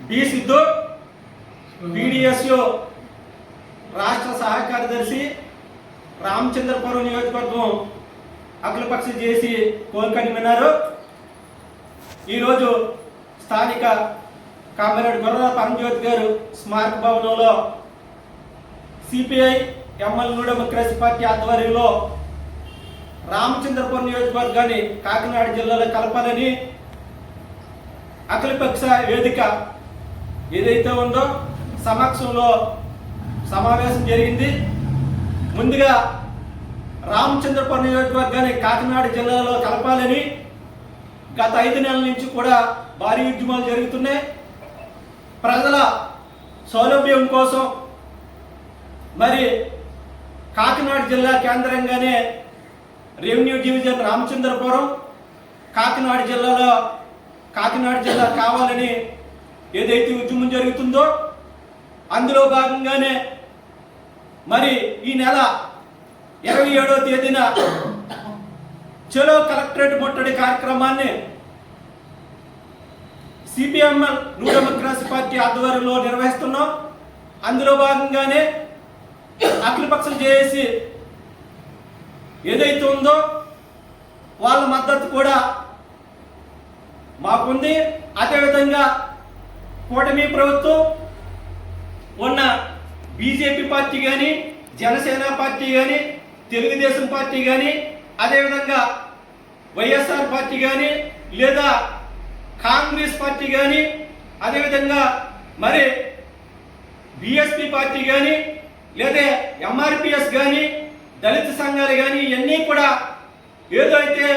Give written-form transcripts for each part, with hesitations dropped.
B Siddhu PDSU రాష్ట్ర సహాయ కార్యదర్శి, రామచంద్రపురం నియోజకవర్గం అఖిలపక్ష జేసీ కోర్ కన్వీనర్. ఈరోజు స్థానిక కామిరెడ్డి గుర్ర పరంజ్యోతి గారు స్మారక భవనంలో CPI ML new democracy party ఆధ్వర్యంలో రామచంద్రపురం నియోజకవర్గాన్ని కాకినాడ జిల్లాలో కలపాలని అఖిలపక్ష వేదిక ఏదైతే ఉందో సమక్షంలో సమావేశం జరిగింది. ముందుగా రామచంద్రపురం నియోజకవర్గాన్ని కాకినాడ జిల్లాలో కలపాలని గత 5 నెలల నుంచి కూడా భారీ ఉద్యమాలు జరుగుతున్నాయి. ప్రజల సౌలభ్యం కోసం మరి కాకినాడ జిల్లా కేంద్రంగానే రెవెన్యూ డివిజన్ రామచంద్రపురం, కాకినాడ జిల్లా కావాలని ఏదైతే ఉద్యమం జరుగుతుందో అందులో భాగంగానే మరి ఈ నెల 27వ తేదీన చలో కలెక్టరేట్ ముట్టడి కార్యక్రమాన్ని సిపిఎంఎల్ న్యూ డెమోక్రసీ పార్టీ ఆధ్వర్యంలో నిర్వహిస్తున్నాం. అందులో భాగంగానే అఖిలపక్షం జేఏసీ ఏదైతే ఉందో వాళ్ళ మద్దతు కూడా మాకుంది. అదేవిధంగా కూటమి ప్రభుత్వం ఉన్న బీజేపీ పార్టీ కానీ, జనసేన పార్టీ కానీ, తెలుగుదేశం పార్టీ కానీ, అదేవిధంగా వైఎస్ఆర్ పార్టీ కానీ, లేదా కాంగ్రెస్ పార్టీ కానీ, అదేవిధంగా మరి బిఎస్పీ పార్టీ కానీ, లేదా ఎంఆర్పిఎస్ కానీ, దళిత సంఘాలు కానీ ఇవన్నీ కూడా ఏదైతే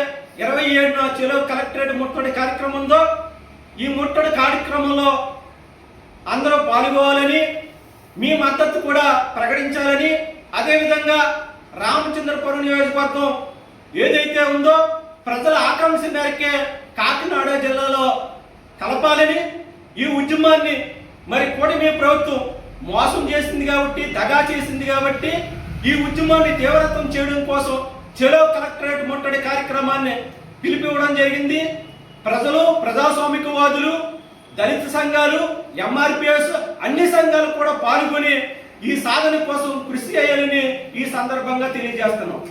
27న చెలో కలెక్టరేట్ ముట్టడి కార్యక్రమం ఉందో ఈ ముట్టడి కార్యక్రమంలో అందరూ పాల్గొవాలని, మీ మద్దతు కూడా ప్రకటించాలని, అదేవిధంగా రామచంద్రపురం నియోజకవర్గం ఏదైతే ఉందో ప్రజల ఆకాంక్ష మేరకే కాకినాడ జిల్లాలో కలపాలని, ఈ ఉద్యమాన్ని మరి కూటమి ప్రభుత్వం మోసం చేసింది కాబట్టి, దగా చేసింది కాబట్టి ఈ ఉద్యమాన్ని తీవ్రతం చేయడం కోసం చెలో కలెక్టరేట్ ముట్టడి కార్యక్రమాన్ని పిలిపివ్వడం జరిగింది. ప్రజలు, ప్రజాస్వామికవాదులు, దళిత సంఘాలు, ఎంఆర్పిఎస్ అన్ని సంఘాలు కూడా పాల్గొని ఈ సాధన కోసం కృషి చేయాలని ఈ సందర్భంగా తెలియజేస్తున్నాం.